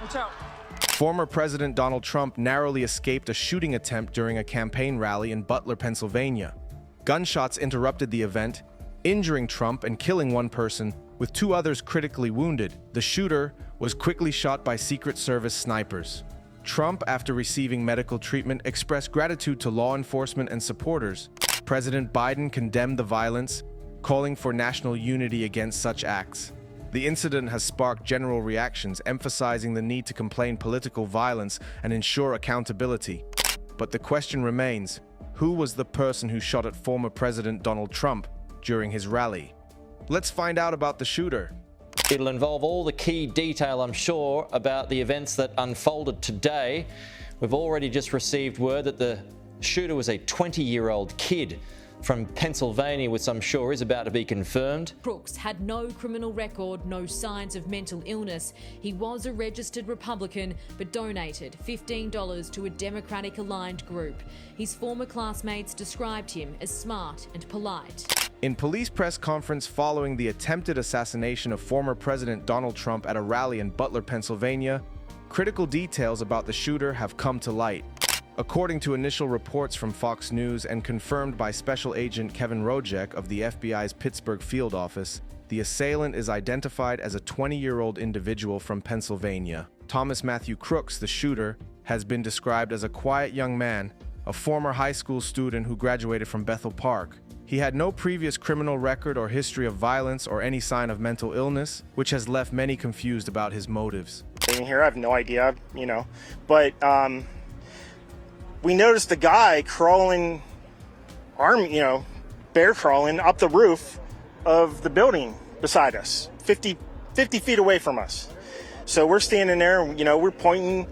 Watch out. Former President Donald Trump narrowly escaped a shooting attempt during a campaign rally in Butler, Pennsylvania. Gunshots interrupted the event, injuring Trump and killing one person, with two others critically wounded. The shooter was quickly shot by Secret Service snipers. Trump, after receiving medical treatment, expressed gratitude to law enforcement and supporters. President Biden condemned the violence, calling for national unity against such acts. The incident has sparked general reactions, emphasizing the need to complain political violence and ensure accountability. But the question remains, who was the person who shot at former President Donald Trump during his rally? Let's find out about the shooter. It'll involve all the key detail, I'm sure, about the events that unfolded today. We've already just received word that the shooter was a 20-year-old kid from Pennsylvania, which I'm sure is about to be confirmed. Crooks had no criminal record, no signs of mental illness. He was a registered Republican, but donated $15 to a Democratic-aligned group. His former classmates described him as smart and polite. In police press conference following the attempted assassination of former President Donald Trump at a rally in Butler, Pennsylvania, critical details about the shooter have come to light. According to initial reports from Fox News and confirmed by Special Agent Kevin Rojek of the FBI's Pittsburgh field office, the assailant is identified as a 20-year-old individual from Pennsylvania. Thomas Mathew Crooks, the shooter, has been described as a quiet young man, a former high school student who graduated from Bethel Park. He had no previous criminal record or history of violence or any sign of mental illness, which has left many confused about his motives. Here, I have no idea, but we noticed a guy crawling, bear crawling up the roof of the building beside us, 50 feet away from us. So we're standing there, we're pointing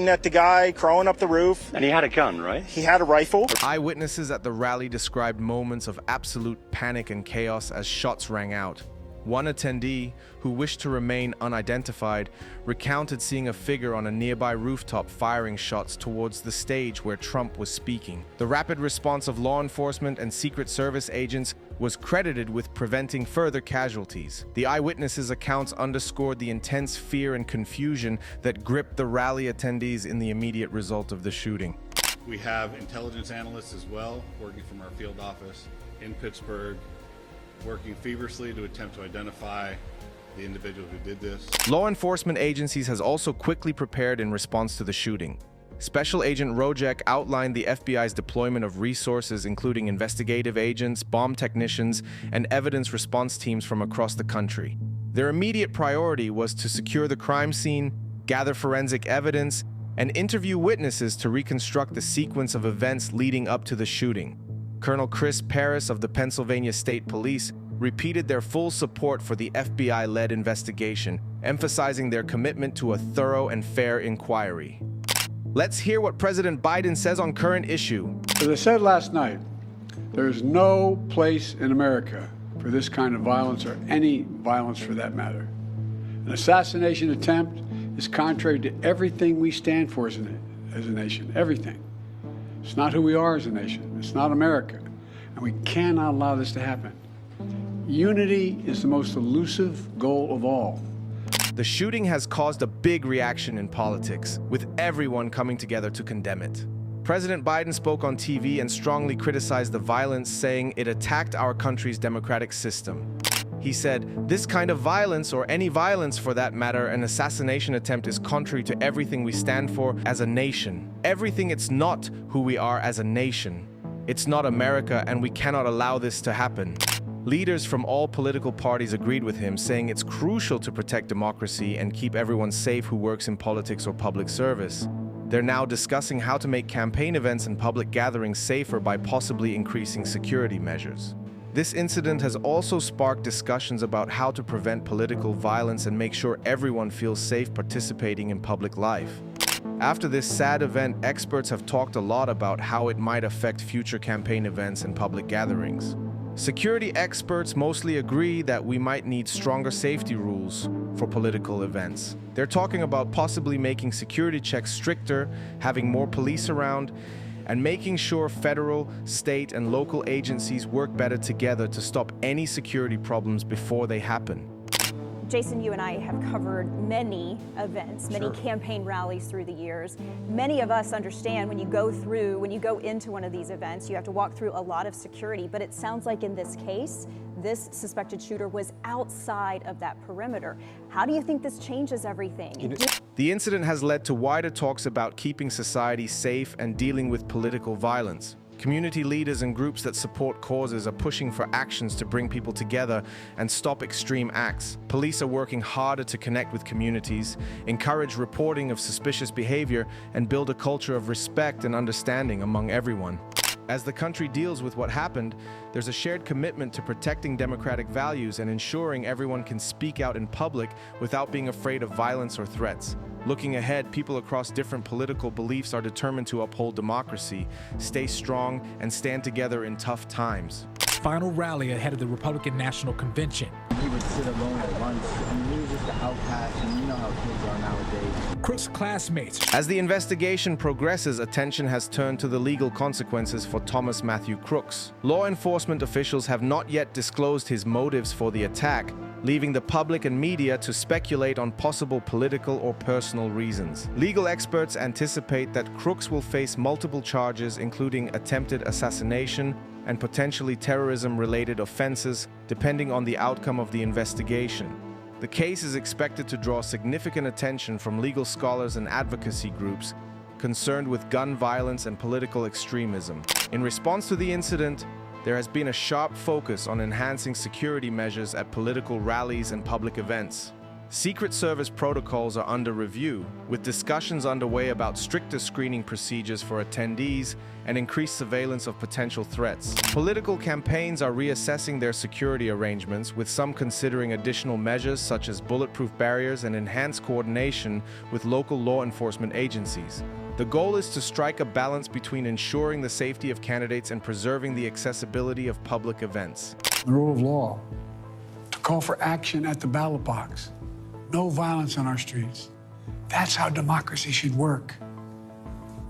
at the guy crawling up the roof. And he had a gun, right? He had a rifle. Eyewitnesses at the rally described moments of absolute panic and chaos as shots rang out. One attendee, who wished to remain unidentified, recounted seeing a figure on a nearby rooftop firing shots towards the stage where Trump was speaking. The rapid response of law enforcement and Secret Service agents was credited with preventing further casualties. The eyewitnesses' accounts underscored the intense fear and confusion that gripped the rally attendees in the immediate result of the shooting. We have intelligence analysts as well, working from our field office in Pittsburgh, working feverishly to attempt to identify the individual who did this. Law enforcement agencies has also quickly prepared in response to the shooting. Special Agent Rojek outlined the FBI's deployment of resources including investigative agents, bomb technicians, and evidence response teams from across the country. Their immediate priority was to secure the crime scene, gather forensic evidence, and interview witnesses to reconstruct the sequence of events leading up to the shooting. Colonel Chris Paris of the Pennsylvania State Police repeated their full support for the FBI-led investigation, emphasizing their commitment to a thorough and fair inquiry. Let's hear what President Biden says on current issue. As I said last night, there is no place in America for this kind of violence or any violence for that matter. An assassination attempt is contrary to everything we stand for as a nation, everything. It's not who we are as a nation. It's not America. And we cannot allow this to happen. Unity is the most elusive goal of all. The shooting has caused a big reaction in politics, with everyone coming together to condemn it. President Biden spoke on TV and strongly criticized the violence, saying it attacked our country's democratic system. He said, "This kind of violence, or any violence for that matter, an assassination attempt is contrary to everything we stand for as a nation. Everything it's not who we are as a nation. It's not America, and we cannot allow this to happen." Leaders from all political parties agreed with him, saying it's crucial to protect democracy and keep everyone safe who works in politics or public service. They're now discussing how to make campaign events and public gatherings safer by possibly increasing security measures. This incident has also sparked discussions about how to prevent political violence and make sure everyone feels safe participating in public life. After this sad event, experts have talked a lot about how it might affect future campaign events and public gatherings. Security experts mostly agree that we might need stronger safety rules for political events. They're talking about possibly making security checks stricter, having more police around, and making sure federal, state, and local agencies work better together to stop any security problems before they happen. Jason, you and I have covered many events, many campaign rallies through the years. Many of us understand when you go into one of these events, you have to walk through a lot of security, but it sounds like in this case, this suspected shooter was outside of that perimeter. How do you think this changes everything? The incident has led to wider talks about keeping society safe and dealing with political violence. Community leaders and groups that support causes are pushing for actions to bring people together and stop extreme acts. Police are working harder to connect with communities, encourage reporting of suspicious behavior, and build a culture of respect and understanding among everyone. As the country deals with what happened, there's a shared commitment to protecting democratic values and ensuring everyone can speak out in public without being afraid of violence or threats. Looking ahead, people across different political beliefs are determined to uphold democracy, stay strong, and stand together in tough times. Final rally ahead of the Republican National Convention. He would sit alone at lunch. I mean, he was just an outcast, and you know how kids are nowadays. Crooks' classmates. As the investigation progresses, attention has turned to the legal consequences for Thomas Mathew Crooks. Law enforcement officials have not yet disclosed his motives for the attack, leaving the public and media to speculate on possible political or personal reasons. Legal experts anticipate that Crooks will face multiple charges, including attempted assassination and potentially terrorism-related offenses, depending on the outcome of the investigation. The case is expected to draw significant attention from legal scholars and advocacy groups concerned with gun violence and political extremism. In response to the incident, there has been a sharp focus on enhancing security measures at political rallies and public events. Secret Service protocols are under review, with discussions underway about stricter screening procedures for attendees and increased surveillance of potential threats. Political campaigns are reassessing their security arrangements, with some considering additional measures such as bulletproof barriers and enhanced coordination with local law enforcement agencies. The goal is to strike a balance between ensuring the safety of candidates and preserving the accessibility of public events. The rule of law, to call for action at the ballot box. No violence on our streets. That's how democracy should work.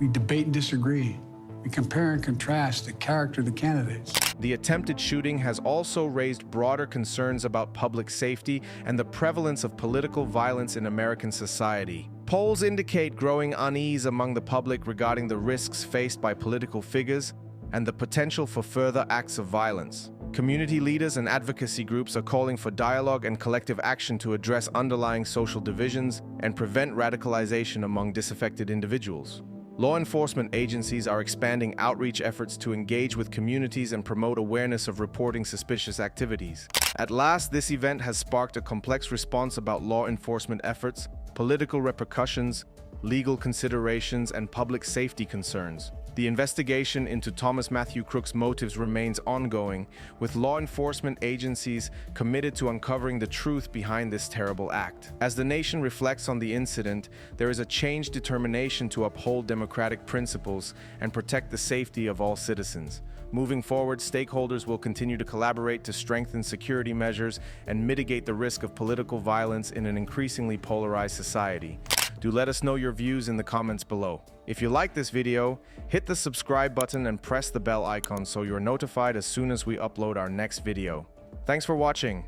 We debate and disagree. We compare and contrast the character of the candidates. The attempted shooting has also raised broader concerns about public safety and the prevalence of political violence in American society. Polls indicate growing unease among the public regarding the risks faced by political figures and the potential for further acts of violence. Community leaders and advocacy groups are calling for dialogue and collective action to address underlying social divisions and prevent radicalization among disaffected individuals. Law enforcement agencies are expanding outreach efforts to engage with communities and promote awareness of reporting suspicious activities. At last, this event has sparked a complex response about law enforcement efforts, political repercussions, legal considerations, and public safety concerns. The investigation into Thomas Mathew Crooks' motives remains ongoing, with law enforcement agencies committed to uncovering the truth behind this terrible act. As the nation reflects on the incident, there is a changed determination to uphold democratic principles and protect the safety of all citizens. Moving forward, stakeholders will continue to collaborate to strengthen security measures and mitigate the risk of political violence in an increasingly polarized society. Do let us know your views in the comments below. If you like this video, hit the subscribe button and press the bell icon so you're notified as soon as we upload our next video. Thanks for watching.